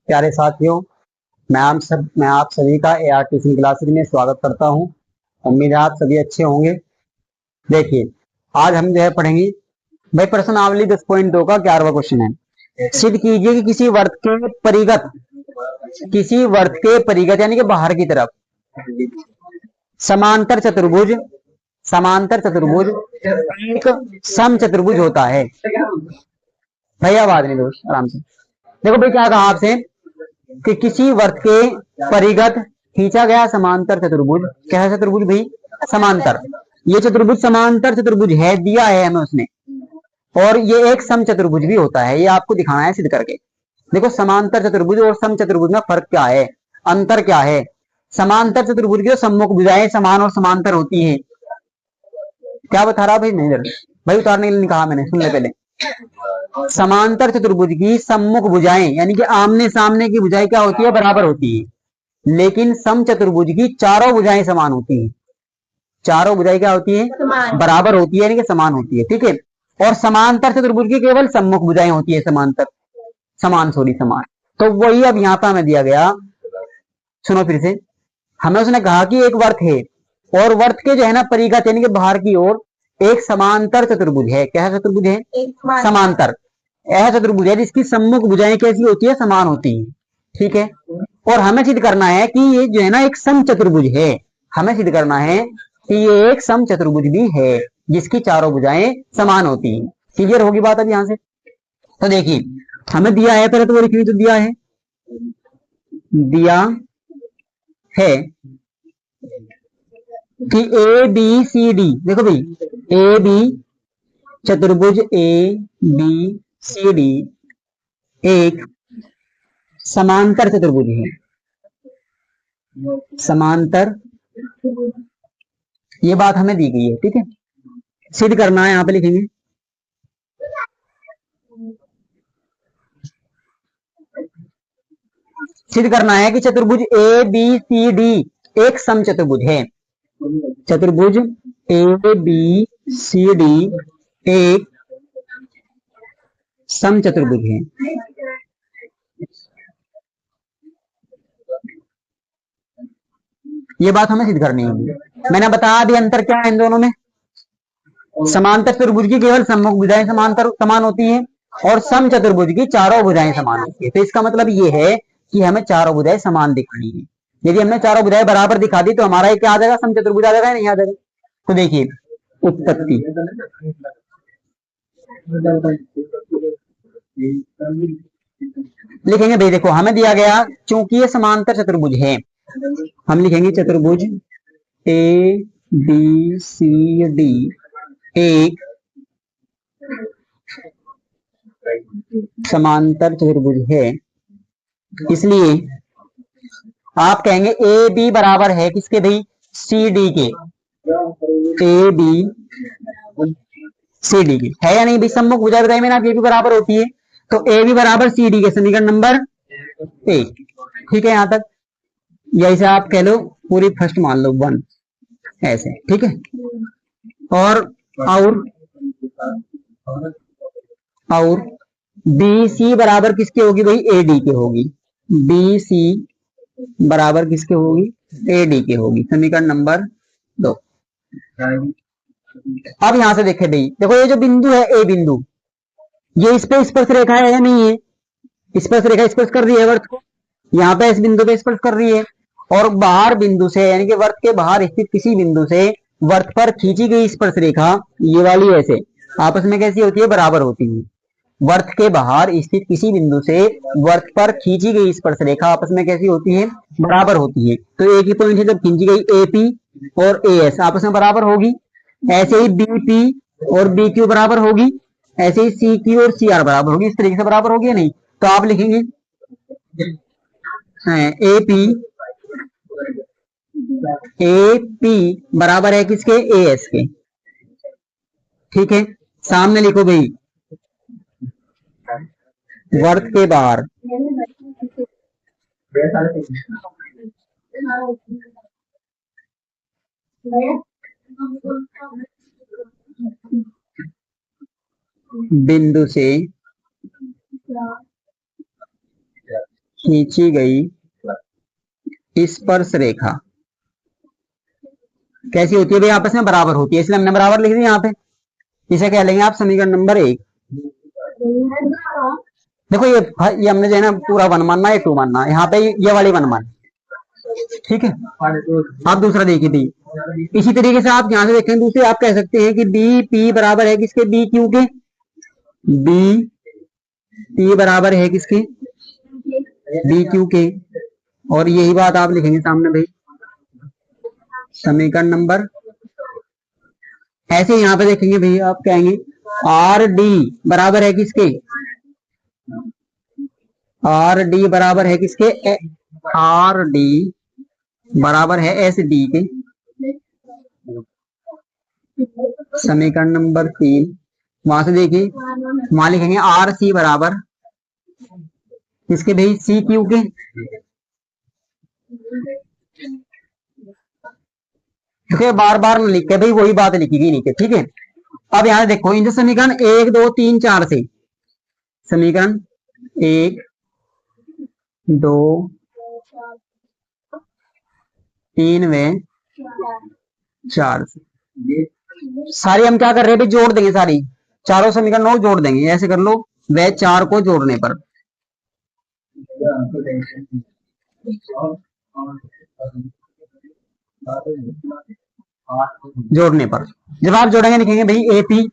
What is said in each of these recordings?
प्यारे साथियों, मैं आप सभी का एआर ट्यूशन क्लासेस में स्वागत करता हूं। उम्मीद है आप सभी अच्छे होंगे। देखिए, आज हम जो है पढ़ेंगे भाई प्रश्नावली 10.2 का 11वां क्वेश्चन है। सिद्ध कीजिए कि किसी वर्त के परिगत यानी कि बाहर की तरफ समांतर चतुर्भुज एक सम चतुर्भुज होता है। भैया आवाज नहीं दोस्त, आराम से देखो भाई, क्या कहा आपसे कि किसी वर्त के परिगत खींचा गया समांतर चतुर्भुज। क्या है चतुर्भुज भाई? समांतर। ये चतुर्भुज समांतर चतुर्भुज है, दिया है हमें उसने। और ये एक सम चतुर्भुज भी होता है, ये आपको दिखाना है सिद्ध करके। देखो, समांतर चतुर्भुज और सम चतुर्भुज में फर्क क्या है, अंतर क्या है। समांतर चतुर्भुज की सम्मुख भुजाएं समान और समांतर होती है। क्या बता रहा भाई? नहीं भाई, उतारने के लिए नहीं कहा मैंने, सुन ले पहले। समांतर चतुर्भुज की सम्मुख भुजाएं यानी कि आमने सामने की भुजाएं क्या होती है? बराबर होती है। लेकिन सम चतुर्भुज की चारों भुजाएं समान होती है। चारों भुजाएं क्या होती है? बराबर होती है, यानी कि समान होती है। ठीक है। और समांतर चतुर्भुज की केवल सम्मुख भुजाएं होती है, समान। तो वही अब यहाँ पे हमें दिया गया। सुनो फिर से, हमें उसने कहा कि एक वर्त है और वर्त के जो है ना परिगत यानी कि बाहर की ओर एक समांतर चतुर्भुज है। क्या चतुर्भुज है? समांतर। ऐसा चतुर्भुज है जिसकी सम्मुख भुजाएं कैसी होती है? समान होती है। ठीक है। और हमें सिद्ध करना है कि ये जो है ना एक सम चतुर्भुज है। हमें सिद्ध करना है कि ये एक सम चतुर्भुज भी है जिसकी चारों भुजाएं समान होती है। क्लियर होगी बात अब यहां से? तो देखिए, हमें दिया है, पहले तो वो लिखिए, तो दिया है कि ए बी सी डी। देखो भाई, ए बी चतुर्भुज ए बी सी डी एक समांतर चतुर्भुज है। समांतर, ये बात हमें दी गई है। ठीक है। सिद्ध करना है, यहां पे लिखेंगे सिद्ध करना है कि चतुर्भुज ए बी सी डी एक सम चतुर्भुज है। चतुर्भुज ए बी सी डी एक सम चतुर्भुज है। ये बात हमें सिद्ध करनी होगी। मैंने बताया अभी अंतर क्या है इन दोनों में। समांतर चतुर्भुज की केवल सम्मुख भुजाएं समान होती है और सम चतुर्भुज की चारों भुजाएं समान होती है। तो इसका मतलब ये है कि हमें चारों भुजाएं समान दिखानी है। यदि हमने चारों भुजाएं बराबर दिखा दी तो हमारा क्या आ जाएगा? सम चतुर्भुज आ जाएगा, नहीं आ जाएगा? तो देखिए, उत्पत्ति लिखेंगे भाई। देखो, हमें दिया गया, चूंकि ये समांतर चतुर्भुज है, हम लिखेंगे चतुर्भुज ए बी सी डी एक समांतर चतुर्भुज है। इसलिए आप कहेंगे ए बी बराबर है किसके भाई? सी डी के। ए बी सी डी की है या नहीं भाई? सम्मुख भुजा बताई मैंने, आप ये भी बराबर होती है। तो ए बी बराबर सी डी के, समीकरण नंबर एक। ठीक है यहां तक? या इसे आप कह लो पूरी फर्स्ट मान लो, वन, ऐसे। ठीक है। और और और बी सी बराबर किसके होगी भाई? ए डी के होगी। बी सी बराबर किसके होगी? ए डी के होगी, समीकरण नंबर 2। अब यहां से देखे भाई, देखो ये जो बिंदु है ए बिंदु, ये इस पे स्पर्श रेखा है या नहीं है? स्पर्श रेखा स्पर्श कर रही है वर्त को, यहाँ पे इस बिंदु पे स्पर्श कर रही है। और बाहर बिंदु से यानी कि वर्त के बाहर स्थित किसी बिंदु से वर्त पर खींची गई स्पर्श रेखा, ये वाली ऐसे आपस में कैसी होती है? बराबर होती है। वर्त के बाहर स्थित किसी बिंदु से वर्त पर खींची गई स्पर्श रेखा आपस में कैसी होती है? बराबर होती है। तो एक ही पॉइंट है, जब खींची गई एपी और एएस आपस में बराबर होगी। ऐसे ही बीपी और बीक्यू बराबर होगी। ऐसे ही सी क्यू और सी आर बराबर होगी। इस तरीके से बराबर होगी या नहीं? तो आप लिखेंगे एपी एपी बराबर है किसके? एएस के। ठीक है। सामने लिखो भाई, वर्त के बाहर बिंदु से खींची गई स्पर्श रेखा कैसी होती है भाई? आपस में बराबर होती है, इसलिए हमने बराबर लिख दिया यहाँ पे। इसे क्या लेंगे आप? समीकरण नंबर 1। देखो ये हमने जो है ना पूरा 1 मानना है, 2 मानना है, यहाँ पे ये वाली 1 मान, ठीक है। आप दूसरा देखिए दी, इसी तरीके से आप यहां से देखें दूसरे, आप कह सकते हैं कि बी पी बराबर है किसके? बी क्यू के। बी पी बराबर है किसके? बी क्यू के। और यही बात आप लिखेंगे सामने भाई समीकरण नंबर, ऐसे यहाँ पे देखेंगे भाई आप कहेंगे आर डी बराबर है किसके? आर डी बराबर है किसके? आर डी बराबर है एस डी के। समीकरण नंबर 3, वहां से देखिए वहां लिखेंगे आर सी बराबर किसके भाई? सी क्यू के। क्योंकि बार बार न लिख के भाई वही बात लिखी नीचे, ठीक है। अब यहां देखो इन समीकरण 1 2 3 4 से, समीकरण 1 2 3 व 4 से सारी हम क्या कर रहे हैं भाई? जोड़ देंगे, सारी चारों समीकरणों को जोड़ देंगे। ऐसे कर लो, व 4 को जोड़ने पर, जोड़ने पर जब आप जोड़ेंगे लिखेंगे भाई A P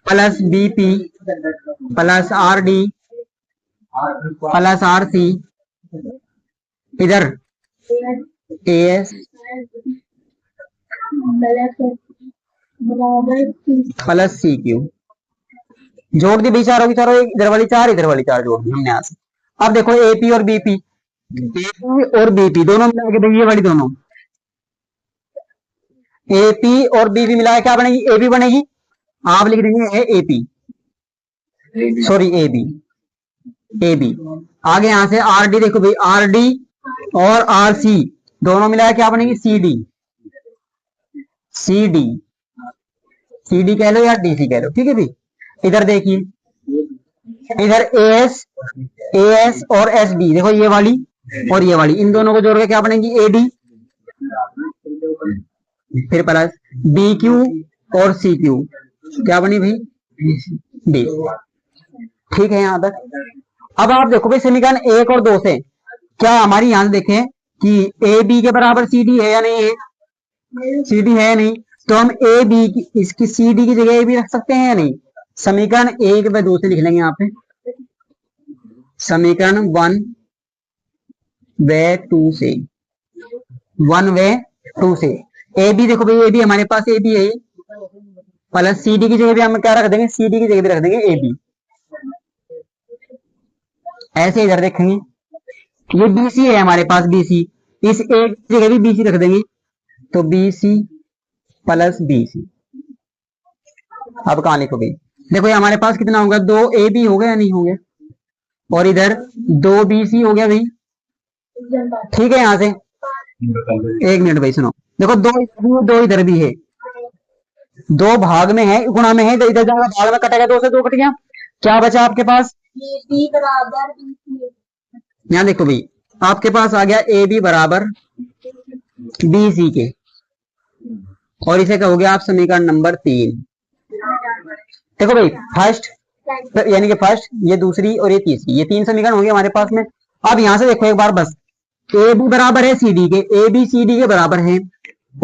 plus B P plus R D plus R C, इधर A S plus C Q. जोड़ दी भाई चारों की चारों, इधर वाली 4 इधर वाली 4 जोड़ दी हमने यहाँ से। अब देखो ए पी और बी पी, ए पी और बी पी दोनों मिला के भाई ये वाली दोनों ए पी और बी पी मिला के क्या बनेगी? ए बी बनेगी। आप लिख देंगे A P, sorry A B, A B. आगे यहां से आर डी देखो भाई, आर डी और आर सी दोनों मिला के क्या बनेगी? C D, C D, C D कह लो या डी सी कह लो, ठीक है भाई। इधर देखिए, इधर ए एस और एस डी, देखो ये वाली और ये वाली, इन दोनों को जोड़ के क्या बनेगी? A D. फिर प्लस बी क्यू और सी क्यू, क्या बनी भाई? डी। ठीक है यहाँ तक। अब आप देखो भाई समीकरण 1 और 2 से क्या हमारी यहां से देखें कि ए बी के बराबर सी डी है या नहीं है? सी डी है या नहीं? तो हम ए बी की इसकी सी डी की जगह ए बी रख सकते हैं या नहीं? समीकरण 1 व 2 से लिख लेंगे यहाँ पे, समीकरण 1 व 2 से, 1 व 2 से ए बी, देखो भाई ए बी हमारे पास ए बी है, प्लस सी डी की जगह भी हम क्या रख देंगे? सी डी की जगह भी रख देंगे ए बी। ऐसे इधर देखेंगे ये बीसी है हमारे पास, बीसी, इस एक जगह भी बीसी रख देंगे, तो बीसी प्लस बीसी। अब कहां लिखोगे? देखो ये हमारे पास कितना होगा? 2 ए बी हो गया या नहीं हो गया? और इधर 2 बी सी हो गया भाई, ठीक है। यहां से एक मिनट भाई सुनो, देखो 2 इधर भी है 2 इधर भी है, 2 भाग में है, गुणा में है, इधर जाएगा भाग में कटेगा, 2 से 2 कट गया, क्या बचा आपके पास? यहाँ देखो भाई आपके पास आ गया ए बी बराबर बी सी के, और इसे कहोगे आप समीकरण नंबर 3। देखो भाई फर्स्ट, यानी कि फर्स्ट, ये दूसरी और ये तीसरी, ये 3 समीकरण होंगे हमारे पास में। अब यहां से देखो एक बार बस, ए बी बराबर है सी डी के, ए बी सी डी के बराबर है,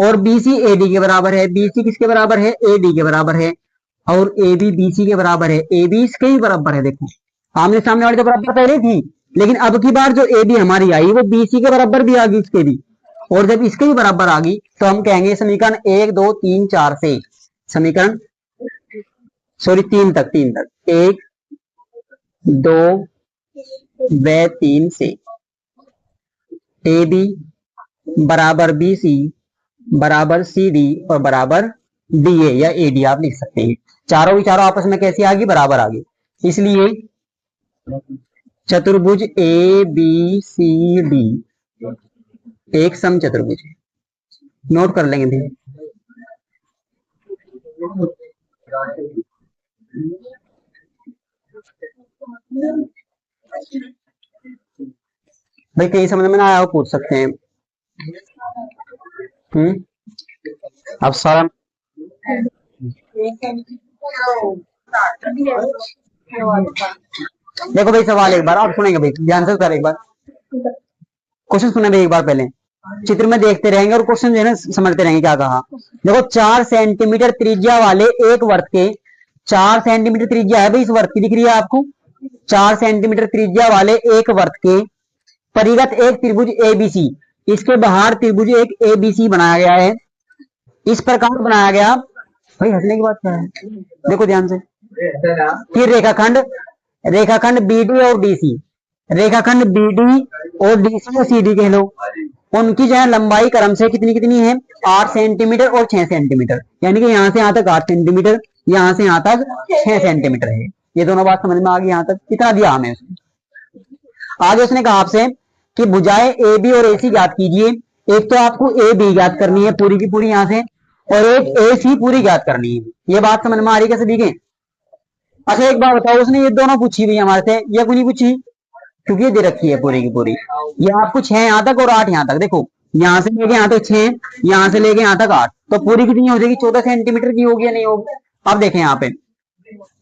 और बी सी ए डी के बराबर है, बी सी किसके बराबर है? ए डी के बराबर है, और ए बी बी सी के बराबर है, ए बी इसके ही बराबर है। देखो आमने सामने वाली तो बराबर पहले थी, लेकिन अब की बार जो ए बी हमारी आई वो बी सी के बराबर भी आ गई इसके भी, और जब इसके ही बराबर आ गई तो हम कहेंगे समीकरण 1 2 3 4 से, समीकरण सॉरी 3 तक, 1 2 व 3 से ए बी बराबर बी सी बराबर सी डी और बराबर डी ए या ए डी आप लिख सकते हैं। चारों की चारों आपस में कैसी आ गई? बराबर आ गई। इसलिए चतुर्भुज ए बी सी डी एक सम चतुर्भुज है। नोट कर लेंगे भी। भाई कहीं समझ में ना आया हो पूछ सकते हैं। अब सारा देखो भाई सवाल एक बार आप सुनेंगे भाई ध्यान से कर एक बार क्वेश्चन सुने भाई एक बार पहले चित्र में देखते रहेंगे और क्वेश्चन जो है ना समझते रहेंगे क्या कहा। देखो 4 सेंटीमीटर त्रिज्या वाले एक वर्त के 4 सेंटीमीटर त्रिज्या है भाई इस वर्त की दिख रही है आपको 4 सेंटीमीटर त्रिज्या वाले एक वर्त के परिगत एक त्रिभुज एबीसी इसके बाहर त्रिभुज एक एबीसी बनाया गया है। इस प्रकार बनाया गया भाई हंसने की बात क्या है देखो ध्यान से। फिर रेखाखंड रेखाखंड बीडी और डीसी रेखाखंड बीडी और डीसी और सीडी कह लो उनकी जो है लंबाई क्रम से कितनी कितनी है 8 सेंटीमीटर और 6 सेंटीमीटर यानी कि यहाँ से यहाँ तक 8 सेंटीमीटर यहाँ से यहाँ तक 6 सेंटीमीटर है। ये दोनों बात समझ में आ गई यहाँ तक कितना दिया हमें उसने। आगे उसने कहा आपसे कि भुजाएं ए बी और ए सी ज्ञात कीजिए। एक तो आपको ए बी ज्ञात करनी है पूरी की पूरी यहाँ से और एक ए सी पूरी ज्ञात करनी है। ये बात समझ में आ रही कैसे दिखे। अच्छा एक बात बताओ उसने ये दोनों पूछी हुई हमारे से ये कोई नहीं पूछी क्योंकि ये दे रखी है पूरी की पूरी। ये आपको 6 यहाँ तक और 8 यहाँ तक देखो यहाँ से लेके यहाँ तक 6 यहाँ से लेके यहाँ तक 8 तो पूरी कितनी हो जाएगी 14 सेंटीमीटर की होगी या नहीं होगी। अब देखें यहाँ पे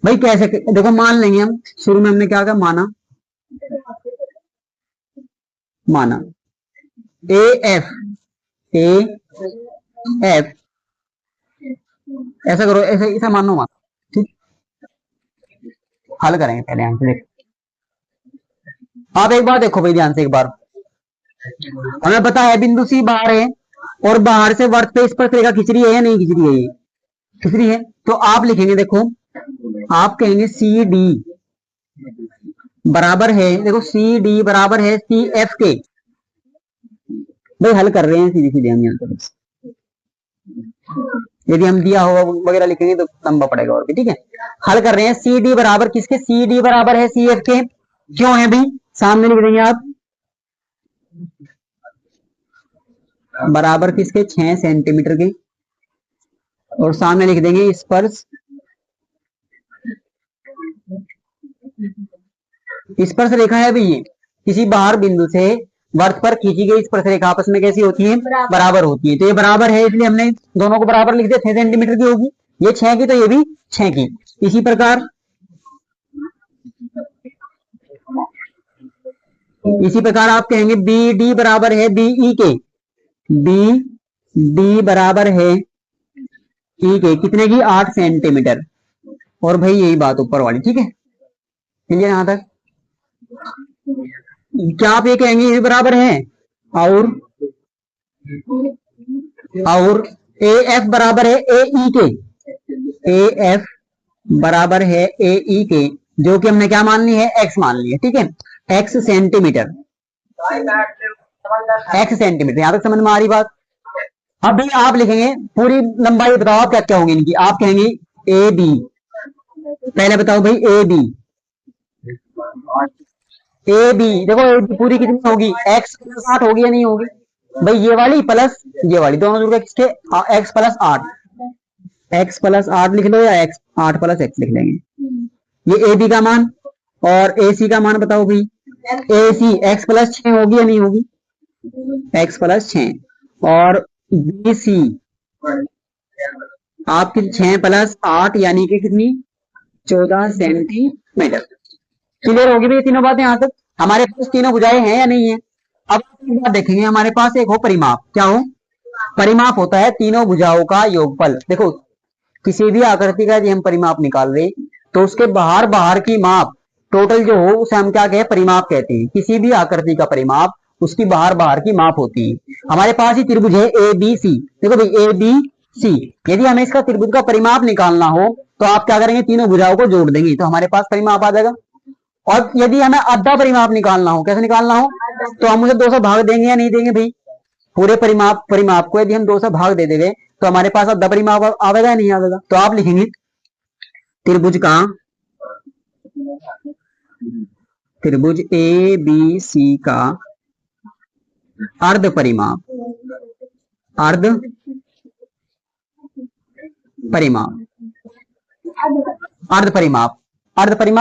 भाई कैसे देखो मान लेंगे हम शुरू में हमने क्या कहा माना माना ए एफ ऐसा करो ऐसा ऐसा मानो मान ठीक हल करेंगे पहले यहाँ से। आप एक बार देखो भाई ध्यान से एक बार हमें पता है बिंदु सी बाहर है और बाहर से वर्त पे स्पर्श रेखा खिंच रही है या नहीं खिंच रही है ये खिंच रही है तो आप लिखेंगे देखो आप कहेंगे सी डी बराबर है देखो सी डी बराबर है सी एफ के भाई हल कर रहे हैं सीधे सीधे हम यहाँ पर यदि हम दिया होगा वगैरह लिखेंगे तो लंबा पड़ेगा और भी ठीक है। हल कर रहे हैं सी डी बराबर किसके सी डी बराबर है सी एफ के क्यों है भाई सामने लिख देंगे आप बराबर किसके 6 सेंटीमीटर के और सामने लिख देंगे स्पर्श स्पर्श रेखा है भाई ये किसी बाहर बिंदु से वर्त पर खींची गई स्पर्श रेखा आपस में कैसी होती है बराबर होती है। तो ये बराबर है इसलिए हमने दोनों को बराबर लिख दिया 6 सेंटीमीटर की होगी ये 6 की तो ये भी 6 की। इसी प्रकार आप कहेंगे बी डी बराबर है बी ई के बी डी बराबर है ई के कितने की 8 सेंटीमीटर और भाई यही बात ऊपर वाली ठीक है क्लियर यहाँ तक। क्या आप ये कहेंगे ये बराबर है और ए एफ बराबर है ए ई के ए एफ बराबर है ए ई के जो कि हमने क्या मान ली है एक्स मान ली है ठीक है एक्स सेंटीमीटर यहाँ तक समझ में आ रही बात। अब भाई आप लिखेंगे पूरी लंबाई बताओ आप क्या क्या होंगी इनकी आप कहेंगे ए बी पहले बताओ भाई ए बी देखो ए बी पूरी कितनी होगी एक्स प्लस 8 होगी या नहीं होगी भाई ये वाली प्लस ये वाली दोनों जुड़ के किसके एक्स प्लस 8 लिख लो या एक्स 8 प्लस एक्स लिख लेंगे। ये ए बी का मान और ए सी का मान बताओ भाई ए सी एक्स प्लस 6 होगी या नहीं होगी एक्स प्लस 6 और बी सी आपकी 6 प्लस 8 यानी कि कितनी 14 सेंटीमीटर। क्लियर होगी भाई तीनों बातें यहाँ तक हमारे पास तीनों भुजाएं हैं या नहीं है। अब एक बात देखेंगे हमारे पास एक हो परिमाप क्या हो परिमाप होता है तीनों भुजाओं का योगफल। देखो किसी भी आकृति का यदि हम परिमाप निकाल रहे तो उसके बाहर की माप टोटल जो हो उसे हम क्या कहें परिमाप कहते हैं। किसी भी आकृति का परिमाप उसकी बाहर की माप होती है। हमारे पास ही त्रिभुज है ए बी सी देखो भाई ए बी सी यदि हमें इसका त्रिभुज का परिमाप निकालना हो तो आप क्या करेंगे तीनों भुजाओं को जोड़ देंगे तो हमारे पास परिमाप आ जाएगा। और यदि हमें आधा परिमाप निकालना हो कैसे निकालना हो तो हम उसे 2 से भाग देंगे या नहीं देंगे भाई पूरे परिमाप को यदि हम 2 से भाग दे देंगे तो हमारे पास आधा परिमाप आवेगा या नहीं आवेगा। तो आप लिखेंगे त्रिभुज ए बी सी का अर्ध परिमाप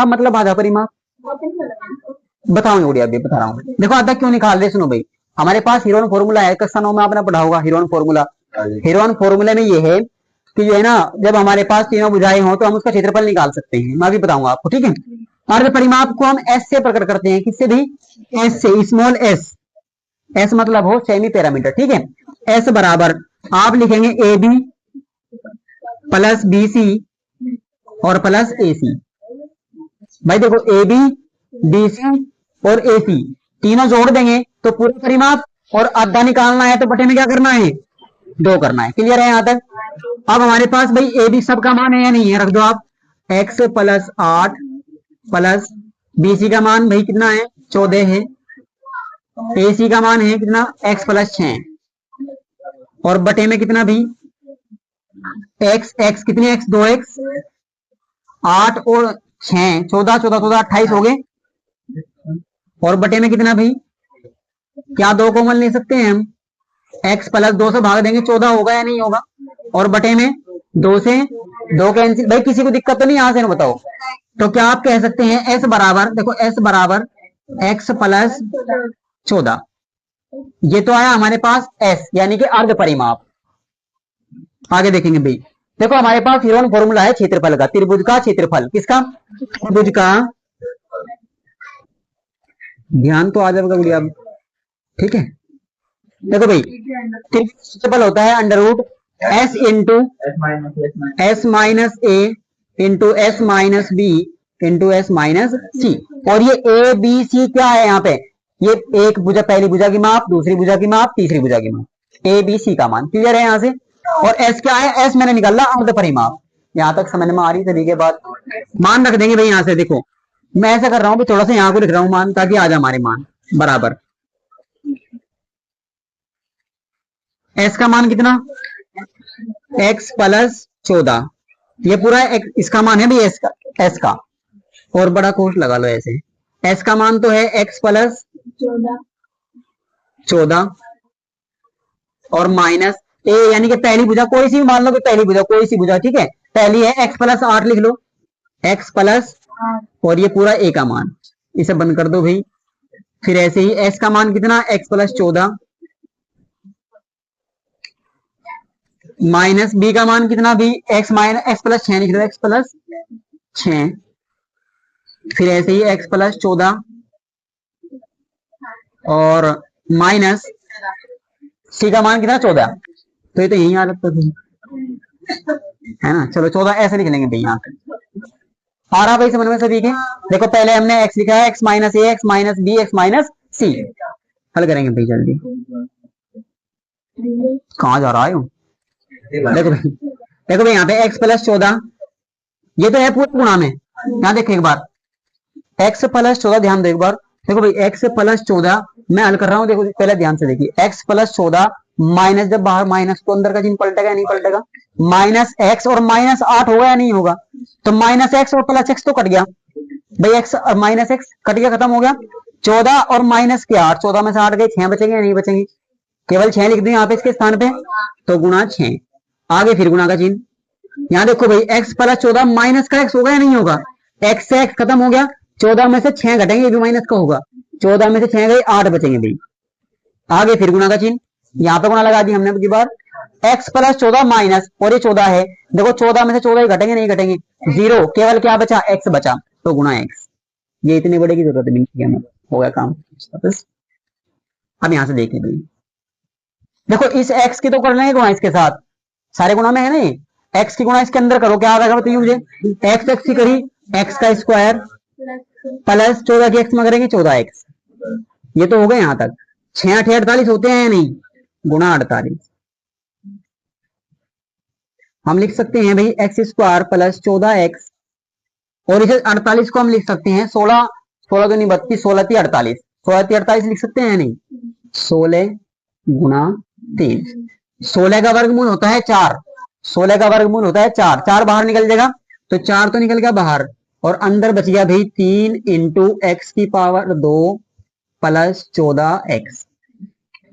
मतलब आधा परिमाप बताऊंगा गुड़िया, अभी बता रहा हूँ। देखो आधा क्यों निकाल रहे, सुनो भाई। हमारे पास हीरोन फॉर्मूला है, कक्षा 9 में आपने पढ़ा होगा हीरोन फॉर्मूला। हीरोन फॉर्मूले में ये है कि जो है ना, जब हमारे पास तीनों भुजाएं हो तो हम उसका क्षेत्रफल निकाल सकते हैं। मैं अभी बताऊंगा आपको, ठीक है। अर्ध परिमाप को हम एस से प्रकट करते हैं, किससे भी? एस से, स्मॉल एस। एस मतलब हो सेमी पैरामीटर, ठीक है। एस बराबर आप लिखेंगे A B plus B C और प्लस ए सी। भाई देखो ए बी, बी सी और ए सी तीनों जोड़ देंगे तो पूरा परिमाप, और आधा निकालना है तो बटे में क्या करना है? 2 करना है। क्लियर है यहाँ तक? अब हमारे पास भाई ए बी सब का मान है या नहीं है? रख दो आप। X plus 8 plus B C का मान भाई कितना है? 14 है। ए सी का मान है कितना? एक्स प्लस 6 और बटे में कितना भी? एक्स। एक्स कितने एक्स? 2x। 8 और 6 14, 14 14 28 हो गए। और बटे में कितना भाई? क्या 2 कॉमन ले सकते हैं हम? x प्लस 2 से भाग देंगे 14 होगा या नहीं होगा? और बटे में 2 से 2 कैंसिल। भाई किसी को दिक्कत तो नहीं यहां से ना बताओ? तो क्या आप कह सकते हैं s बराबर, देखो s बराबर x प्लस 14। ये तो आया हमारे पास s, यानी कि अर्ध परिमाप। आगे देखेंगे भाई। देखो हमारे पास हीरोन फॉर्मूला है क्षेत्रफल का, त्रिभुज का क्षेत्रफल। किसका? त्रिभुज का। ध्यान तो आ जाएगा गुड़िया, ठीक है। देखो भाई, त्रिभुज क्षेत्रफल होता है under root S into S minus A into S minus B into S minus C. और ये ए बी सी क्या है यहाँ पे? ये एक भुजा, पहली भुजा की माप, दूसरी भुजा की माप, तीसरी भुजा की माप, ए बी सी का मान। क्लियर है यहाँ से? और एस क्या है? एस मैंने निकाला अर्ध परिमाप। यहाँ तक समझ में आ रही तरीके बात? मान रख देंगे भाई यहाँ से। देखो मैं ऐसा कर रहा हूँ, थोड़ा सा यहाँ को लिख रहा हूँ मान, ताकि आ जाए हमारे मान बराबर। एस का मान कितना? X plus 14। ये पूरा इसका मान है भाई एस का, एस का। और बड़ा कोष्ट लगा लो ऐसे। एस का मान तो है एक्स प्लस 14 और माइनस ए, यानी कि पहली भुजा कोई सी भी मान लो, कि पहली भुजा कोई सी भुजा, ठीक है। पहली है एक्स प्लस 8, लिख लो एक्स प्लस, और ये पूरा ए का मान। इसे बंद कर दो भाई। फिर ऐसे ही एस का मान कितना? एक्स प्लस 14 माइनस बी का मान कितना भी? एक्स माइनस एक्स प्लस 6 लिख लो, एक्स प्लस 6। फिर ऐसे ही एक्स प्लस 14 और माइनस सी का मान कितना? 14। तो ये तो यही हालत तो है ना। चलो 14 ऐसे लिख लेंगे भाई यहाँ पे। आ रहा भाई समझ में सभी के? देखो पहले हमने x लिखा है, x minus A, X minus B, X minus C. हल करेंगे भाई जल्दी। कहाँ जा रहा है? देखो भाई, देखो भाई यहाँ पे x प्लस 14, ये तो है पूरे गुणा में। यहाँ देखो एक बार, x प्लस 14, ध्यान दो एक बार। देखो भाई x प्लस 14 मैं हल कर रहा हूँ। देखो पहले ध्यान से देखिए, x प्लस 14 माइनस, जब बाहर माइनस तो अंदर का चिन्ह पलटेगा या नहीं पलटेगा? माइनस एक्स और माइनस 8 होगा या नहीं होगा? तो माइनस एक्स और प्लस एक्स तो कट गया भाई, एक्स और माइनस एक्स कट गया, खत्म हो गया। 14 और माइनस के 8, 14 में से 8 गए, 6 बचेंगे या नहीं बचेंगे? केवल 6 लिख दें यहाँ पे इसके स्थान पे, तो गुणा 6। आगे फिर गुणा का चिन्ह। यहाँ देखो भाई x प्लस 14 माइनस का x होगा या नहीं होगा? x से x खत्म हो गया, 14 में से 6 घटेंगे, ये भी माइनस का होगा। 14 में से 6 गए, 8 बचेंगे भाई। आगे फिर गुणा का चिन्ह, यहाँ पे गुणा लगा दी हमने की बार। x प्लस 14 माइनस, और ये 14 है, देखो 14 में से 14 ही घटेंगे, नहीं घटेंगे, 0। केवल क्या बचा? x बचा, तो गुणा x। ये इतने बड़े की जरूरत नहीं है हमें, हो गया काम। अब यहां से देखें भाई, देखो इस x की तो कर लेंगे गुणा इसके साथ, सारे गुणा में है ना। x की गुणा इसके अंदर करो, क्या आ जाएगा बताइए मुझे? x x की करी, x का स्क्वायर प्लस 14 की x में करेंगे 14x। ये तो हो गए यहां तक। 6 8 48 होते हैं या नहीं? गुणा 48। हम लिख सकते हैं भाई एक्स स्क्वायर प्लस 14x, और इसे 48 को हम लिख सकते हैं 16, 16 तो नहीं 32, 16 थी 48, 16 थी 48 लिख सकते हैं या नहीं? 16 गुणा 3, 16 का वर्गमूल होता है 4, 16 का वर्गमूल होता है 4, 4 बाहर निकल जाएगा, तो 4 तो निकल गया बाहर, और अंदर बच गया भाई 3 इंटू एक्स की पावर 2 प्लस 14x।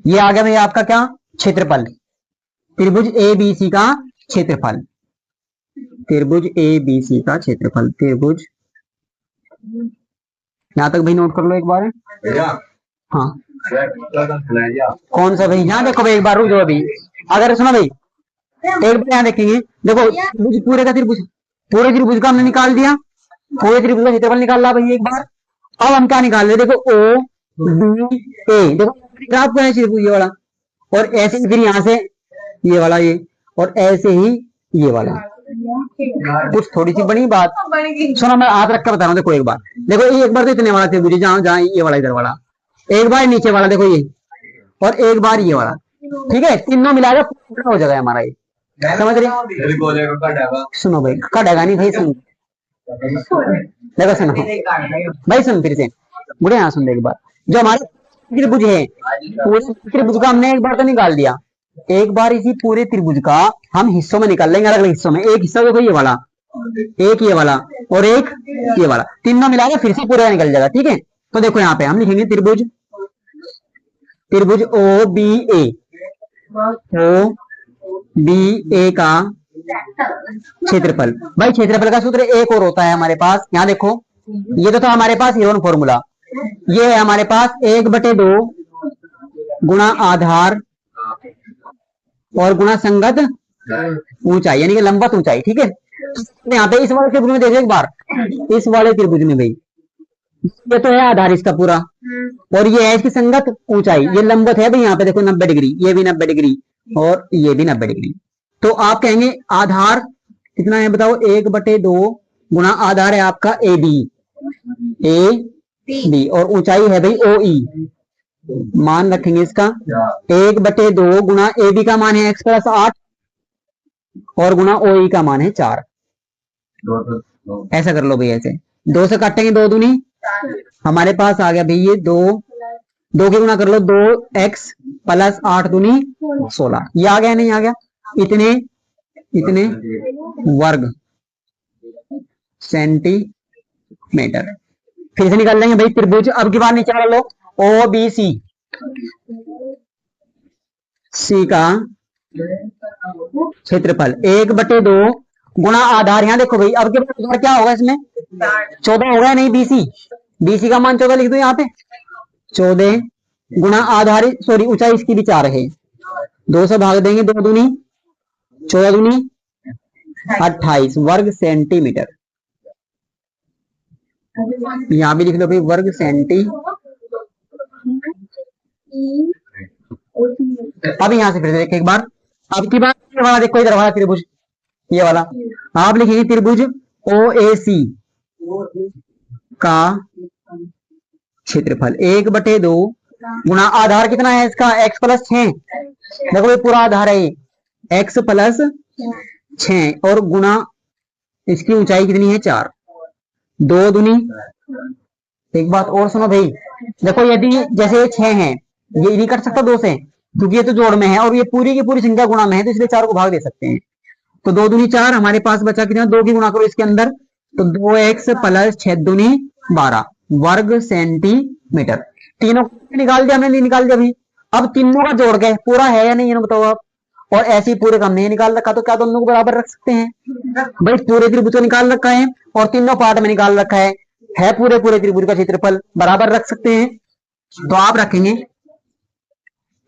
ये आ गया भाई आपका क्या? क्षेत्रफल, त्रिभुज ए बी सी का क्षेत्रफल, त्रिभुज ए बी सी का क्षेत्रफल, त्रिभुज यहाँ तक भाई नोट कर लो एक बार। हाँ कौन सा भाई, यहाँ देखो भाई एक बार रुक जाओ अभी। अगर सुनो भाई एक बार यहाँ देखेंगे, देखो त्रिभुज पूरे का त्रिभुज, पूरे त्रिभुज का हमने निकाल दिया, पूरे त्रिभुज का क्षेत्रफल निकाल ला भाई एक बार। अब हम क्या निकाल रहे, देखो ओ बी ए, देखो ग्राफ का है त्रिभुज ये वाला, और ऐसे ही फिर यहाँ से ये वाला ये, और ऐसे ही ये वाला। कुछ थोड़ी सी बड़ी बात सुनो, मैं हाथ रख कर बता रहा हूँ। देखो एक बार, देखो ये एक बार तो इतने वाला त्रिभुज है, जहाँ जहाँ ये वाला इधर वाला, एक बार नीचे वाला देखो ये, और एक बार ये वाला, ठीक है, तीनों मिलाकर पूरा हो जाएगा हमारा ये, समझ रहे। सुनो भाई कटेगा नहीं भाई, सुन देखो, सुनो भाई, सुन फिर से बुढ़े, यहाँ सुन एक बार। जो हमारे त्रिभुज है, पूरे त्रिभुज का हमने एक बार तो निकाल दिया, एक बार इसी पूरे त्रिभुज का हम हिस्सों में निकाल लेंगे, अलग अलग हिस्सों में। एक हिस्सा देखो ये वाला, एक ये वाला, और एक ये वाला, तीनों मिला के फिर से पूरा निकल जाएगा, ठीक है। तो देखो यहाँ पे हम लिखेंगे त्रिभुज, त्रिभुज ओ बी ए, ओ बी ए का क्षेत्रफल। भाई क्षेत्रफल का सूत्र एक और होता है हमारे पास, यहाँ देखो ये तो था हमारे पास हीरोन फॉर्मूला, ये है हमारे पास 1/2 गुणा आधार और गुणा संगत ऊंचाई, यानी कि लंबवत ऊंचाई, ठीक है। यहाँ पे इस वाले त्रिभुज में देखो एक बार, इस वाले त्रिभुज में भाई ये तो है आधार इसका पूरा, और ये है इसकी संगत ऊंचाई, ये लंबवत है भाई, यहाँ पे देखो 90 डिग्री, ये भी 90 डिग्री, और ये भी 90 डिग्री। तो आप कहेंगे आधार कितना है बताओ, 1/2 गुणा आधार है आपका ए बी, और ऊंचाई है भाई ओ ई, मान रखेंगे इसका 1/2 गुणा ए बी का मान है x+8, और गुणा ओ ई का मान है 4। ऐसा कर लो भाई, ऐसे 2 से काटेंगे 2 दूनी, हमारे पास आ गया भाई ये 2 की गुणा कर लो, 2x+8 दूनी 16, ये आ गया नहीं आ गया, इतने इतने वर्ग सेंटीमीटर। फिर से निकाल लेंगे भाई त्रिभुज, अब की बार नीचे वाला लो, ओ बी सी, सी का क्षेत्रफल 1/2 गुणा आधार, यहाँ देखो भाई अब के बाद क्या होगा इसमें, 14 होगा नहीं, बीसी का मान 14 लिख दो यहाँ पे, 14 गुणा आधार, सॉरी ऊंचाई इसकी भी 4 है, 2 से भाग देंगे, 2 दूनी 14 दूनी 28 वर्ग सेंटीमीटर। यहाँ भी लिख लो भाई वर्ग सेंटी। अब यहाँ से फिर देख एक बार, अब की बात ये वाला देखो, इधर वाला त्रिभुज ये वाला, आप लिखेंगे त्रिभुज ओ ए सी का क्षेत्रफल 1/2 गुणा आधार कितना है इसका, x+6, देखो ये पूरा आधार है x+6, और गुणा इसकी ऊंचाई कितनी है 4, 2 दूनी। एक बात और सुनो भाई, देखो यदि जैसे ये 6 है, ये नहीं कट सकता 2 से, क्योंकि ये तो जोड़ में है, और ये पूरी की पूरी संख्या गुणा में है, तो इसलिए 4 को भाग दे सकते हैं। तो 2 दूनी 4, हमारे पास बचा कितना, 2 की गुणा करो इसके अंदर, तो 2x+6 दूनी 12 वर्ग सेंटीमीटर। तीनों निकाल दिया हमने, नहीं निकाल दिया अभी, अब तीनों का जोड़ के पूरा है या नहीं ये बताओ आप, और ऐसे ही पूरे का हमने निकाल रखा, तो क्या दोनों को बराबर रख सकते हैं भाई, पूरे त्रिभुज को निकाल रखा है और तीनों पार्ट में निकाल रखा है पूरे त्रिभुज का क्षेत्रफल बराबर रख सकते हैं। तो आप रखेंगे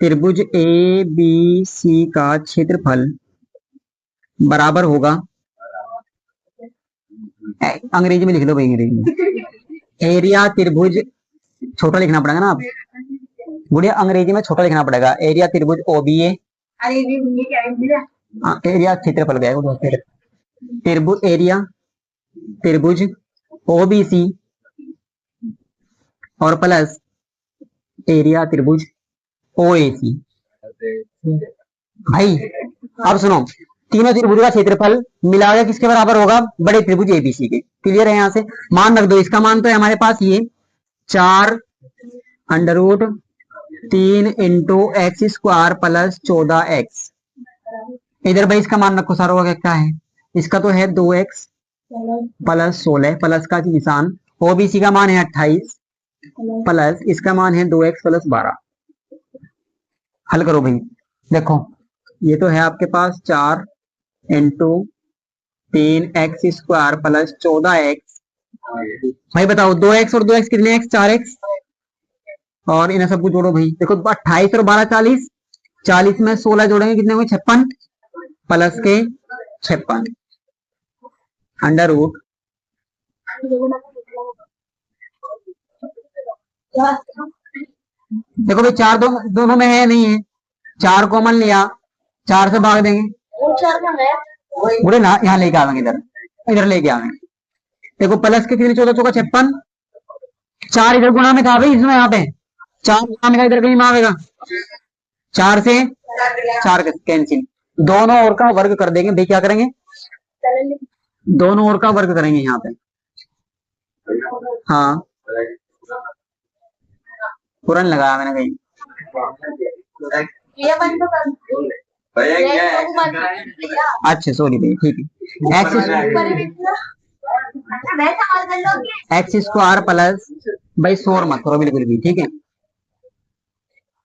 त्रिभुज ए बी सी का क्षेत्रफल बराबर होगा, अंग्रेजी में लिख लो भाई, अंग्रेजी में एरिया त्रिभुज, छोटा लिखना पड़ेगा ना आप बुढ़िया, अंग्रेजी में छोटा लिखना पड़ेगा, एरिया त्रिभुज ओ बी ए, एरिया क्षेत्रफल गया, त्रिभुज एरिया त्रिभुज ओ बी सी और प्लस एरिया त्रिभुज ओ ए सी। भाई अब सुनो, तीनों त्रिभुज का क्षेत्रफल मिलाकर किसके बराबर होगा, बड़े त्रिभुज एबीसी के। क्लियर है, यहां से मान रख दो, इसका मान तो है हमारे पास ये 4√3 इंटू x² प्लस 14x, इधर भाई इसका मान रखो सारा होगा क्या है, इसका तो है 2x प्लस 16 प्लस का निशान, ओबीसी का मान है 28 प्लस इसका मान है 2x प्लस 12। हल करो भाई, देखो ये तो है आपके पास 4 इंटू 3x² प्लस 14x भाई बताओ 2x और 2x कितने एक्स, 4x। और इन्हें सबको जोड़ो भाई, देखो 28 और 12 40, 40 में 16 जोड़ेंगे कितने होंगे 56, प्लस के 56 अंडर रूट। देखो भाई चार दोनों में है नहीं है, 4 कॉमन लिया, 4 से भाग देंगे, पूरे ना यहाँ लेके आवेंगे, इधर इधर लेके आवेंगे। देखो प्लस के कितने 14 चौका 56, 4 इधर गुणा में था भाई, इसमें यहाँ पे 4 गुणा में था, इधर कहीं में आवेगा, 4 से 4 कैंसिल, दोनों ओर का वर्ग कर देंगे भाई। क्या करेंगे, दोनों ओर का वर्ग करेंगे यहाँ पे। हाँ पूरन लगाया मैंने कहीं। अच्छा सॉरी भाई, ठीक है। एक्स स्क्वायर प्लस भाई, शोर मत करो बिल्कुल भी, ठीक है।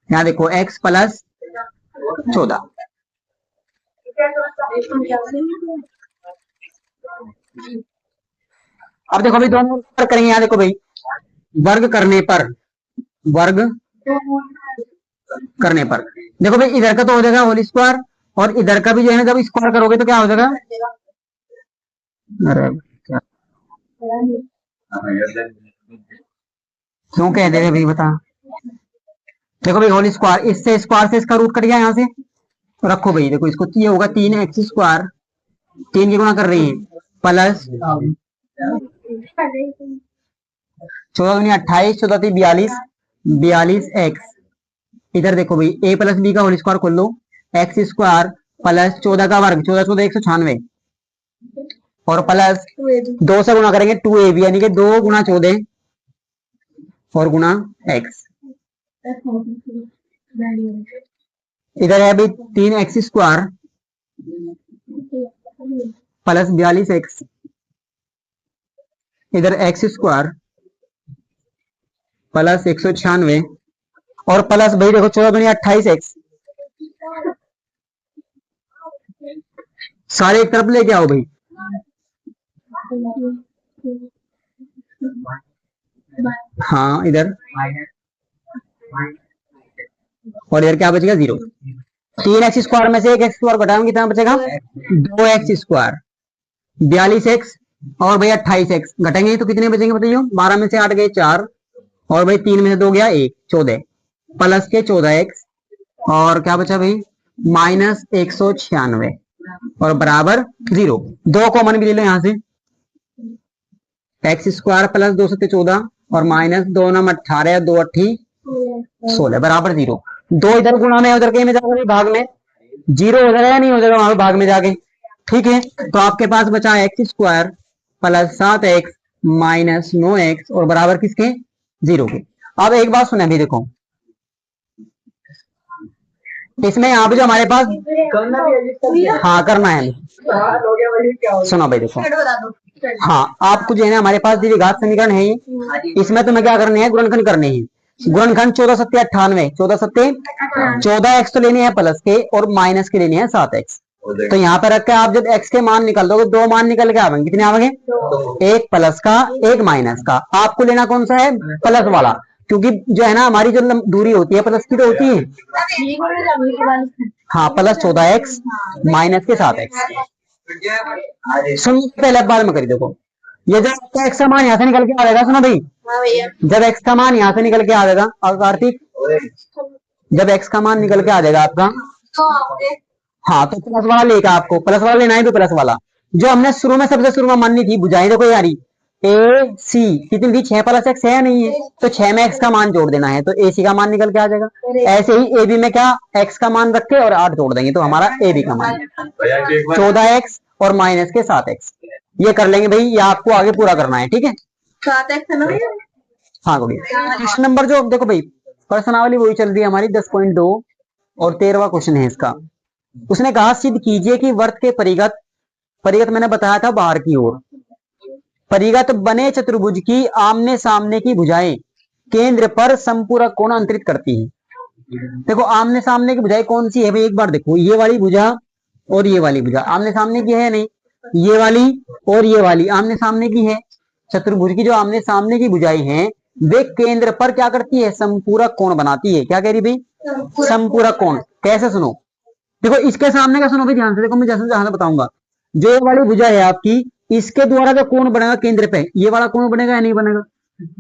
यहाँ देखो x प्लस 14, अब देखो भाई दोनों वर्ग करेंगे। यहाँ देखो भाई वर्ग करने पर, वर्ग करने पर देखो भाई इधर का तो हो जाएगा होल स्क्वायर, और इधर का भी जो है ना, जब स्क्वायर करोगे तो क्या हो जाएगा, अरे क्या क्यों कह दे रहे भाई बता। देखो भाई होल स्क्वायर, इससे स्क्वायर से इसका रूट कट गया यहाँ से, रखो भाई देखो इसको, ये होगा 3x स्क्वायर, 3 की गुणा कर रही है, प्लस 14 28, 14 42, 42x। इधर देखो भाई a प्लस बी का होल स्क्वायर खोल लो, एक्स स्क्वायर प्लस 14 का वर्ग, 14 14 196, और प्लस 2 से गुणा करेंगे 2ab, यानी कि 2 गुणा 14 और गुणा x। इधर है भाई 3x स्क्वायर प्लस 42x, इधर x स्क्वायर प्लस 196, और प्लस भाई देखो 14 दूनी 28x, सारे एक तरफ लेके आओ भाई। हाँ इधर, और इधर क्या बचेगा 0। 3x स्क्वायर में से एक एक्स स्क्वायर घटाएंगे, कितना बचेगा 2x स्क्वायर, 42x और भाई 28x घटेंगे तो कितने बचेंगे बताइए। 12 में से 8 गए 4, और भाई 3 में से 2 गया 1, 14 प्लस के 14x, और क्या बचा भाई माइनस 196, और बराबर 0। 2 कॉमन भी ले लो यहाँ से, एक्स स्क्वायर प्लस 2 सत्ते 14 और माइनस 2 नम 18, 2 8 16 बराबर 0। 2 इधर गुणा में, उधर कहीं में जाकर भाग में 0 हो जाएगा या नहीं हो जाएगा वहां भाग में जाके, ठीक है। तो आपके पास बचा x square plus 7x minus 9x और बराबर किसके 0 के। अब एक बात सुना भी देखो, इसमें यहाँ पे जो हमारे पास हाँ करना है, सुनो भाई देखो, हाँ आपको जो है ना हमारे पास द्विघात समीकरण है, इसमें तुम्हें क्या करने हैं गुणनखंड करने हैं। गुणनखंड 14 सत्ते 98, 14 सत्ते 14x तो लेने हैं प्लस के, और माइनस के लेने हैं 7x। तो यहाँ पर रख के आप जब x के मान निकल दोगे, 2 मान निकल के आवेंगे, कितने आवेंगे, एक प्लस का एक माइनस का। आपको लेना कौन सा है, प्लस वाला, क्योंकि जो है ना हमारी जो दूरी होती है प्लस की तो होती है। हाँ प्लस 14x माइनस के 7x। सुन पहले बात में करी देखो, ये जब आपका x का मान यहाँ से निकल के आएगा, सुनो भाई जब x का मान यहाँ से निकल के आ जाएगा, और कार्तिक जब x का मान निकल के आ जाएगा आपका, हाँ तो प्लस वाला लेगा, आपको प्लस वाला लेना है तो प्लस वाला जो हमने शुरू में सबसे शुरू में माननी थी बुझाई देखो यारी, ए सी कितनी थी 6 प्लस एक्स है या नहीं है, तो 6 में x का मान जोड़ देना है तो ए सी का मान निकल के आ जाएगा। ऐसे ही ए बी में क्या x का मान रख के और 8 जोड़ देंगे तो हमारा ए बी का मान 14x और माइनस के 7x। ये कर लेंगे भाई, ये आपको आगे पूरा करना है, ठीक है। 7x है ना भैया? हाँ क्वेश्चन नंबर जो देखो भाई प्रश्नावली वही चल रही है हमारी 10.2 और 13वां क्वेश्चन है इसका। उसने कहा सिद्ध कीजिए कि वर्त के परिगत, परिगत मैंने बताया था बाहर की ओर, परिगत बने चतुर्भुज की आमने सामने की भुजाएं केंद्र पर संपूरक कोण अंतरित करती हैं। देखो आमने सामने की भुजाएं कौन सी है भाई, एक बार देखो ये वाली भुजा और ये वाली भुजा आमने सामने की है नहीं, ये वाली और ये वाली आमने सामने की है, चतुर्भुज की जो आमने सामने की भुजाएं हैं वे केंद्र पर क्या करती है, समपूरक कोण बनाती है। क्या कह रही भाई, समपूरक कोण। कैसे सुनो, देखो इसके सामने का सुनो भाई ध्यान से, देखो मैं जैसे जहां बताऊंगा। जो ये वाली भुजा है आपकी, इसके द्वारा जो कोण बनेगा केंद्र पे, ये वाला कोण बनेगा या नहीं बनेगा।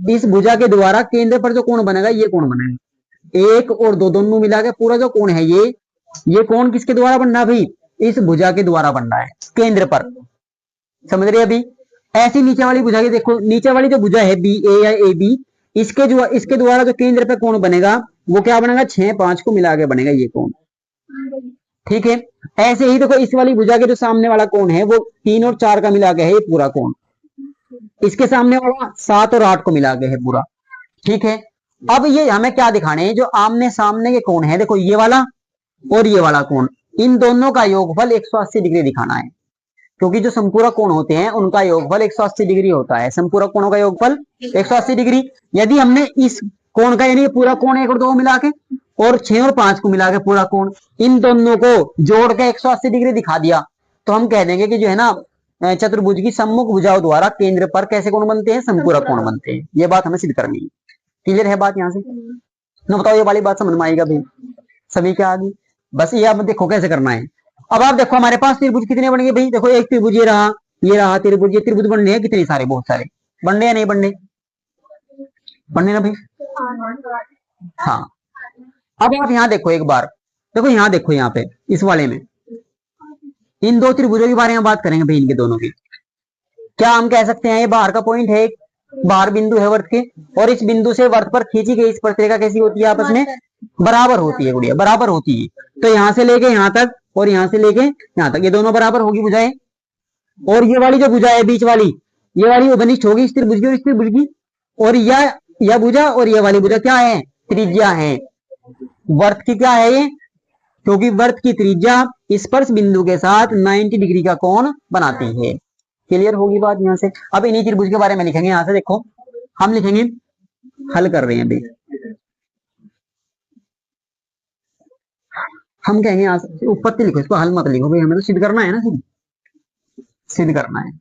इस भुजा के द्वारा केंद्र पर जो कोण बनेगा ये कोण बनेगा। एक और दो दोनों मिला के पूरा जो कोण है ये कोण किसके द्वारा बन रहा है भाई, इस भुजा के द्वारा बन रहा है केंद्र पर। समझ रहे अभी। ऐसी नीचे वाली भुजा की देखो, नीचे वाली जो भुजा है बी ए या ए बी, इसके द्वारा जो केंद्र पे कोण बनेगा वो क्या बनेगा, 6 5 को मिला के बनेगा ये कोण। ठीक है। ऐसे ही देखो इस वाली भुजा के जो सामने वाला कोण है वो 3 और 4 का मिला के है ये पूरा कोण। इसके सामने वाला 7 और 8 को मिला के है पूरा। ठीक है। अब ये हमें क्या दिखाने हैं, जो आमने सामने के कोण है, देखो ये वाला और ये वाला कोण, इन दोनों का योगफल 180 डिग्री दिखाना है। क्योंकि जो संपूरक कोण होते हैं उनका योगफल 180 डिग्री होता है। संपूरक कोणों का योगफल 180 डिग्री। यदि हमने इस कोण का यानी पूरा कोण 1 और 2 मिला के और 6 और 5 को मिला के पूरा कोण, इन दोनों को जोड़ के 180 डिग्री दिखा दिया, तो हम कह देंगे कि जो है ना चतुर्भुज की सम्मुख भुजाओं द्वारा केंद्र पर कैसे कोण बनते हैं, संपूरक कोण बनते हैं। ये बात हमें सिद्ध करनी है। क्लियर है बात यहाँ से ना, बताओ ये वाली बात समझ में आएगा भाई सभी क्या आगे। बस ये आप देखो कैसे करना है। अब आप देखो हमारे पास त्रिभुज कितने बन गए भाई, देखो एक त्रिभुज ये रहा त्रिभुज, ये त्रिभुज बन रहे हैं कितने सारे, बहुत सारे बन रहे हैं, नहीं बन रहे, बनने ना भाई। हाँ। अब आप यहाँ देखो एक बार, देखो यहाँ देखो, यहाँ पे इस वाले में इन दो त्रिभुजों के बारे में बात करेंगे भाई, इनके दोनों की। क्या हम कह सकते हैं ये बाहर का पॉइंट है, बाहर बिंदु है वर्त के, और इस बिंदु से वर्त पर खींची गई स्पर्शरेखा कैसी होती है, आपस में बराबर होती है गुड़िया, बराबर होती है। तो यहाँ से लेके यहाँ तक और यहाँ से लेके यहाँ तक ये दोनों बराबर होगी भुजाएं। और ये वाली जो भुजा है बीच वाली, ये वाली उपनिष्ठ होगी इस त्रिभुज की और इस त्रिभुज की। और यह भुजा और ये वाली भुजा क्या है, त्रिज्या है वर्त की। क्या है ये, क्योंकि वर्त की त्रिज्या स्पर्श बिंदु के साथ 90 डिग्री का कोण बनाती है। क्लियर होगी बात यहाँ से। अब इन्हीं त्रिभुज के बारे में लिखेंगे। यहाँ से देखो हम लिखेंगे, हल कर रहे हैं अभी, हम कहेंगे यहाँ से उत्पत्ति लिखो, इसको हल मत लिखो भाई, हमें तो सिद्ध करना है ना, सिद्ध करना है।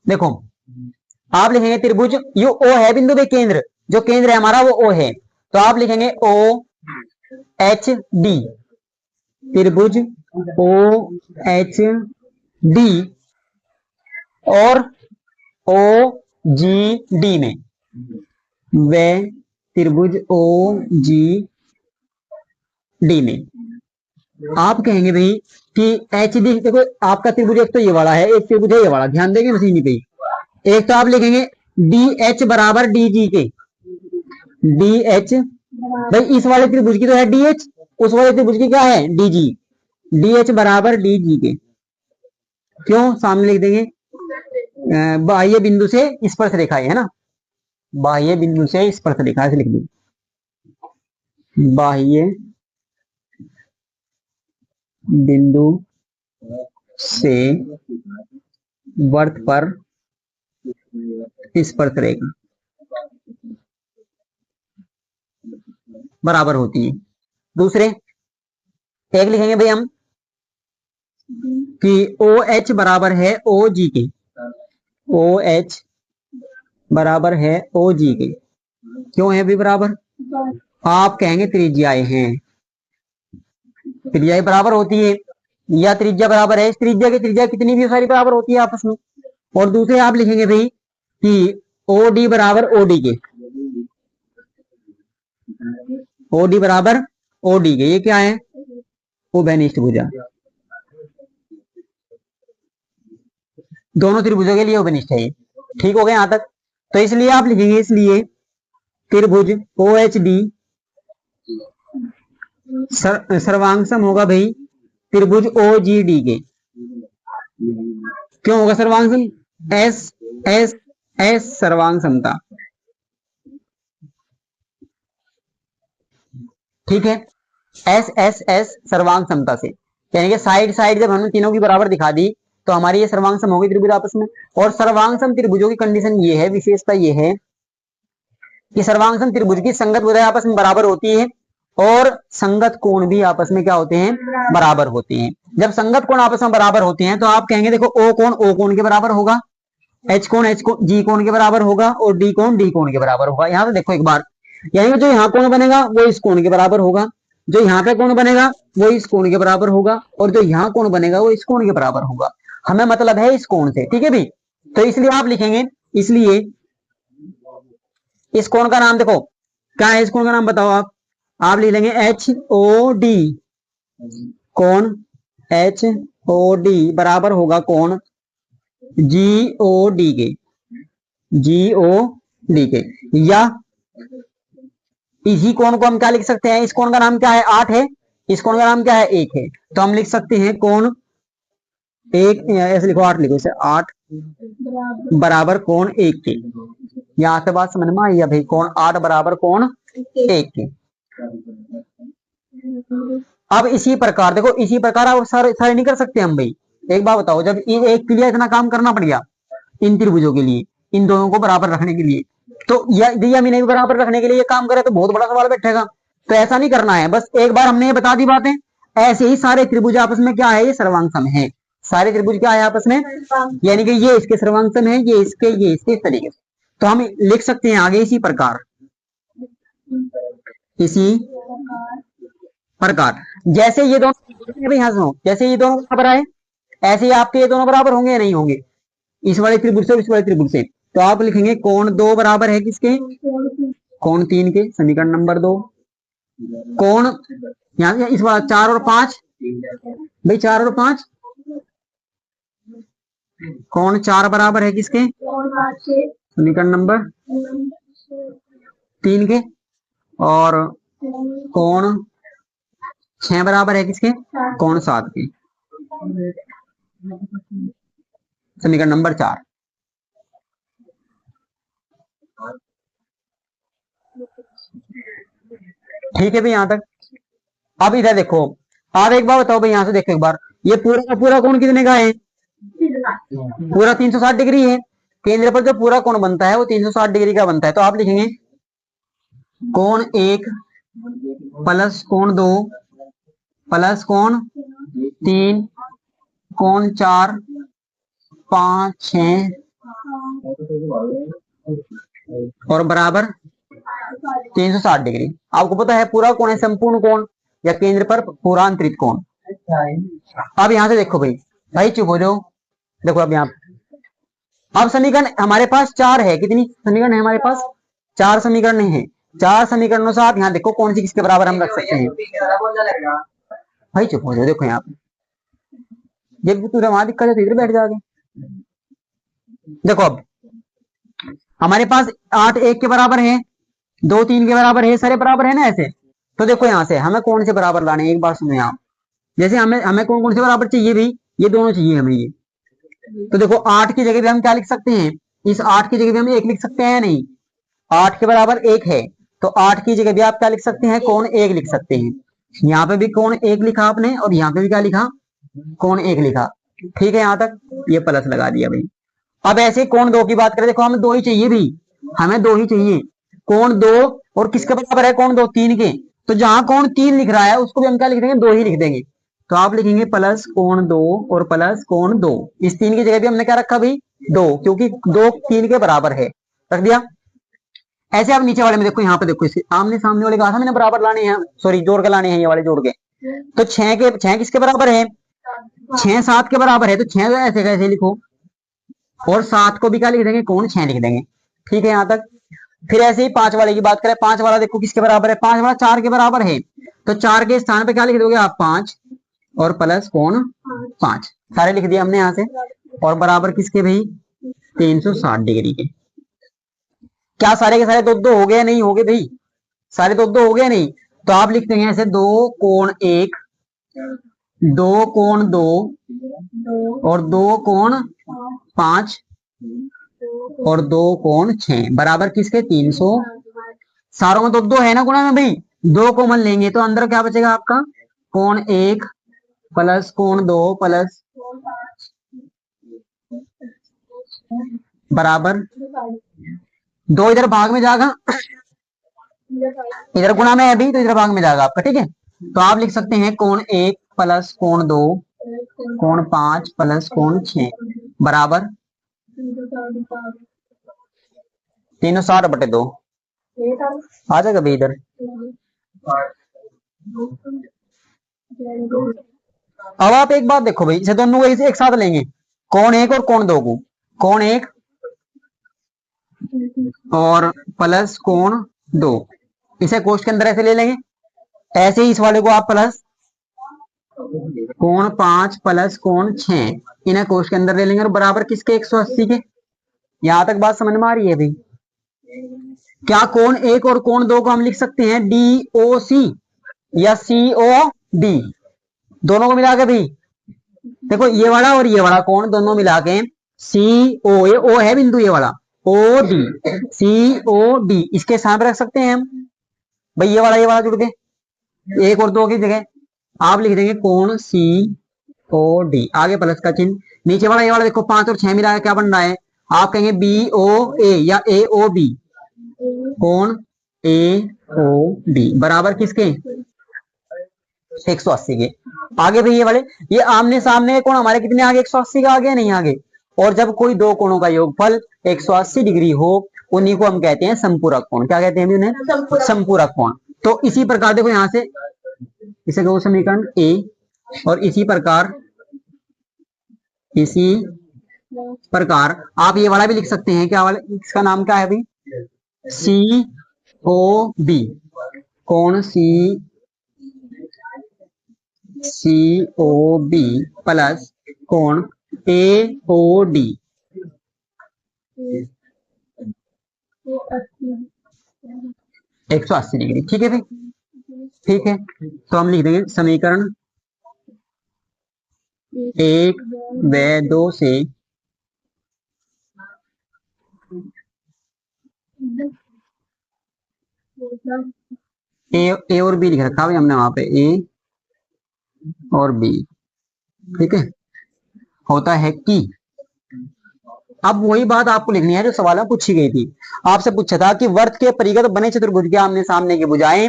देखो आप लिखेंगे त्रिभुज, यो ओ है बिंदु पे केंद्र, जो केंद्र है हमारा वो ओ है, तो आप लिखेंगे ओ एच डी, त्रिभुज ओ एच डी और ओ जी डी में, वे त्रिभुज ओ जी डी में आप कहेंगे भाई कि एच डी, देखो आपका त्रिभुज एक तो ये वाला है, एक त्रिभुज है ये वाला, ध्यान देंगे मशीनी पे। एक तो आप लिखेंगे डी एच बराबर डी जी के, डी एच भाई इस वाले त्रिभुज की तो है डी एच, उस वाले त्रिभुज की क्या है डी जी, डी एच बराबर डी जी के। क्यों, सामने लिख देंगे बाह्य बिंदु से स्पर्श रेखा है ना, बाह्य बिंदु से स्पर्श रेखा से लिख देंगे, बाह्य बिंदु से वर्त पर स्पर्श रेखा बराबर होती है। दूसरे एक लिखेंगे भाई हम कि ओ एच बराबर है ओ जी के, ओ एच बराबर है ओ जी के। क्यों है भी बराबर, आप कहेंगे त्रिज्याएं हैं, त्रिज्याएं बराबर होती है, या त्रिज्या बराबर है, इस त्रिज्या की त्रिज्या कितनी भी सारी बराबर होती है आपस में। और दूसरे आप लिखेंगे भाई कि ओ डी बराबर ओ डी के, ओ डी बराबर ओ डी के, ये क्या है उभयनिष्ठ भुजा, दोनों त्रिभुजों के लिए उभयनिष्ठ है ये। ठीक हो गया यहां तक। तो इसलिए आप लिखेंगे, इसलिए त्रिभुज ओ एच डी सर्वांगसम होगा भाई त्रिभुज ओ जी डी के। क्यों होगा सर्वांगसम, एस एस एस सर्वांग समता। ठीक है, एस एस एस सर्वांग समता से, यानी कि साइड साइड जब हमने तीनों की बराबर दिखा दी तो हमारी ये सर्वांग सम होगी त्रिभुज आपस में। और सर्वांग सम त्रिभुजों की कंडीशन ये है, विशेषता ये है कि सर्वांग सम त्रिभुज की संगत भुजाएं आपस में बराबर होती है और संगत कोण भी आपस में क्या होते हैं, बराबर होते हैं। जब संगत कोण आपस में बराबर होते हैं तो आप कहेंगे देखो ओ कोण के बराबर होगा, एच कोण जी कोण के बराबर होगा, और डी कोण के बराबर होगा। यहाँ पे देखो एक बार, यानी जो यहाँ कोण बनेगा वो इस कोण के बराबर होगा, जो यहाँ पे कोण बनेगा वो इस कोण के बराबर होगा, और जो यहाँ कोण बनेगा वो इस कोण के बराबर होगा। हमें मतलब है इस कोण से, ठीक है भाई। तो इसलिए आप लिखेंगे, इसलिए इस कोण का नाम देखो क्या है, इस कोण का नाम बताओ आप लिख लेंगे एच ओ डी। कोण एच ओ डी बराबर होगा कोण जी ओ डी के, जी ओ डी के। या इसी कोण को हम क्या लिख सकते हैं, इस कोण का नाम क्या है, 8 है, इस कोण का नाम क्या है, 1 है। तो हम लिख सकते हैं कोण एक, ऐसे लिखो 8 लिखो, इसे 8 बराबर कोण 1 के। यहाँ से बात समझ में आई है भाई, कोण 8 बराबर कोण 1 के। अब इसी प्रकार देखो, इसी प्रकार आप सारे नहीं कर सकते हम भाई। एक बात बताओ, जब एक के लिए इतना काम करना पड़ गया इन त्रिभुजों के लिए, इन दोनों को बराबर रखने के लिए, तो यदि हम इन्हें बराबर रखने के लिए ये काम करे तो बहुत बड़ा सवाल बैठेगा। तो ऐसा नहीं करना है, बस एक बार हमने ये बता दी बातें। ऐसे ही सारे त्रिभुज आपस में क्या है, ये सर्वांग है। सारे त्रिभुज क्या है आपस में, यानी कि ये इसके सर्वांग है, ये इसके इस तरीके से। तो हम लिख सकते हैं आगे इसी प्रकार, इसी प्रकार जैसे ये दोनों यहाँ सुनो, जैसे ये दोनों बराबर आए, ऐसे ही आपके ये दोनों बराबर होंगे या नहीं होंगे, इस वाले त्रिभुज से इस वाले त्रिभुज से। तो आप लिखेंगे कोण 2 बराबर है किसके, कोण 3 के, समीकरण नंबर 2। कोण यहाँ इस बार 4 और 5, भाई 4 और 5, कोण 4 बराबर है किसके, समीकरण नंबर 3 के। और कोण 6 बराबर है किसके, कोण 7 के, समीकरण नंबर 4। ठीक है भाई यहां तक। अब इधर देखो, आप एक बार बताओ भाई, यहां से देखो एक बार, ये पूरा का पूरा कोण कितने का है, पूरा 360 डिग्री है। केंद्र पर जो पूरा कोण बनता है वो 360 डिग्री का बनता है। तो आप लिखेंगे कोण 1 प्लस कोण 2 प्लस कोण 3 कोण 4 5 6 और बराबर 360 डिग्री। आपको पता है पूरा कोण है संपूर्ण कोण, या केंद्र पर पूरा अंतरित कोण। अब यहां से देखो भाई, भाई चुप हो जाओ। देखो अब यहाँ, अब समीकरण हमारे पास 4 है, कितनी समीकरण है हमारे पास, 4 समीकरण है। 4 समीकरणों से आप यहाँ देखो कौन सी किसके बराबर हम रख सकते हैं। भाई चुप हो जाओ, देखो यहाँ पे जब तुझे वहां दिक्कत है तो इधर बैठ जाओगे। देखो अब हमारे पास 8 1 के बराबर है, 2 3 के बराबर है, सारे बराबर है ना ऐसे। तो देखो यहाँ से हमें कौन से बराबर लाने, एक बार सुनो आप। जैसे हमें हमें कौन कौन से बराबर चाहिए भाई, ये दोनों चाहिए हमें ये। तो देखो 8 की जगह पे हम क्या लिख सकते हैं, इस 8 की जगह पे हम 1 लिख सकते हैं या नहीं, 8 के बराबर 1 है, तो 8 की जगह भी आप क्या लिख सकते हैं, कोण 1 लिख सकते हैं। यहाँ पे भी कोण 1 लिखा आपने, और यहाँ पे भी क्या लिखा, कोण 1 लिखा। ठीक है यहाँ तक, ये प्लस लगा दिया भाई। अब ऐसे कोण 2 की बात करें, देखो हमें 2 ही चाहिए भाई, हमें 2 ही चाहिए। कोण 2 और किसके बराबर है, कोण 2 3 के। तो जहां कोण 3 लिख रहा है उसको भी हम क्या लिख देंगे, 2 ही लिख देंगे। तो आप लिखेंगे प्लस कोण 2 और प्लस कोण 2। इस 3 की जगह भी हमने क्या रखा भाई, 2, क्योंकि 2 3 के बराबर है, रख दिया। ऐसे आप नीचे वाले में देखो, यहाँ पे देखो, इसे आमने सामने वाले कहा था मैंने बराबर लाने हैं, सॉरी जोड़ के लाने हैं, ये वाले जोड़ के। तो 6 किसके बराबर है, 6 7 के बराबर है, तो 6 तो ऐसे कैसे लिखो, और 7 को भी क्या लिख देंगे, कोण 6 लिख देंगे। ठीक है यहाँ तक। फिर ऐसे ही 5 वाले की बात करें, 5 वाला देखो किसके बराबर है, 5 वाला 4 के बराबर है, तो 4 के स्थान पे क्या लिख दोगे आप, 5 और प्लस कोण 5, सारे लिख दिए हमने यहाँ से। और बराबर किसके भाई, 360 डिग्री के। क्या सारे के सारे दो दो हो गए, नहीं हो गए भाई, सारे दो दो हो गए नहीं। तो आप लिखते हैं ऐसे 2 कोण 1 2 कोण 2 और 2 कोण 5 और 2 कोण 6 बराबर किसके, 300। सारों में दो दो है ना गुणा में भाई, 2 कॉमन लेंगे तो अंदर क्या बचेगा आपका, कोण 1 प्लस कोण 2 प्लस बराबर 2 इधर भाग में जाएगा, इधर गुणा में है अभी, तो इधर भाग में जाएगा आपका, ठीक है। तो आप लिख सकते हैं कोण 1 प्लस कोण 2 कोण 5 प्लस कोण 6 बराबर 360/2 आ जाएगा भाई इधर। अब आप एक बात देखो भाई, इसे दोनों को इसे एक साथ लेंगे, कोण 1 और कोण 2 को, कोण 1 और प्लस कोण 2, इसे कोष्ठ के अंदर ऐसे ले लेंगे। ऐसे ही इस वाले को आप प्लस कोण 5 प्लस कोण 6 इन्हें कोष्ठ के अंदर ले लेंगे, और बराबर किसके 180 के। यहां तक बात समझ में आ रही है भाई। क्या कोण 1 और कोण 2 को हम लिख सकते हैं DOC या COD, दोनों को मिला के भाई। देखो ये वाला और ये वाला कोण दोनों मिला के CO, ये O है बिंदु, ये वाला OD, COD इसके सामने रख सकते हैं हम भाई। ये वाला जुड़ के 1 और 2 की जगह आप लिख देंगे कोण COD, आगे प्लस का चिन्ह, नीचे वाला ये वाला देखो 5 और 6 मिला के क्या बन रहा है, आप कहेंगे BOA या AOB, कोण AOB बराबर किसके 180 के। आगे भी ये वाले, ये आमने सामने कोण हमारे कितने आगे 180 का आगे नहीं आगे। और जब कोई दो कोणों का योगफल 180 डिग्री हो, उन्हीं को हम कहते हैं संपूरक कोण। क्या कहते हैं उन्हें? संपूरक कोण। तो इसी प्रकार देखो यहां से इसे कहो समीकरण ए, और इसी प्रकार आप ये वाला भी लिख सकते हैं। क्या वाला, इसका नाम क्या है भाई? COB, कोण COB प्लस कोण AOD 180 डिग्री। ठीक है भाई, ठीक है। तो हम लिख देंगे समीकरण 1 व 2 से ए और बी लिख रखा भाई हमने वहां पे, ए और बी। ठीक है, होता है कि अब वही बात आपको लिखनी है जो सवाल में पूछी गई थी। आपसे पूछा था कि वर्त के परिगत बने चतुर्भुज के आमने सामने की भुजाएं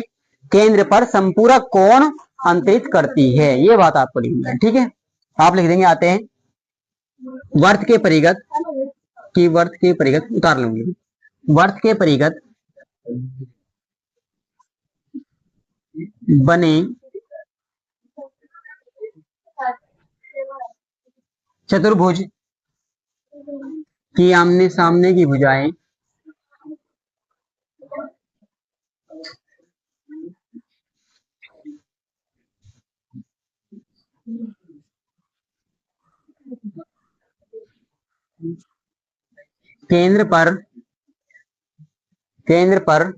केंद्र पर संपूरक कोण अंतरित करती है, ये बात आपको लिखनी है। ठीक है, आप लिख देंगे, आते हैं वर्त के परिगत उतार लूंगी, वर्त के परिगत बने चतुर्भुज की आमने सामने की भुजाएं केंद्र पर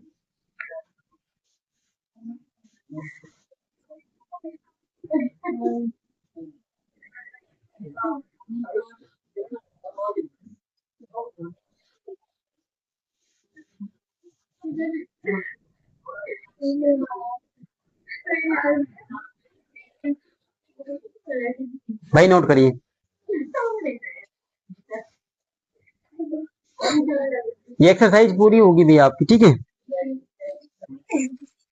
भाई नोट करिए, ये एक्सरसाइज पूरी होगी भी आपकी। ठीक है,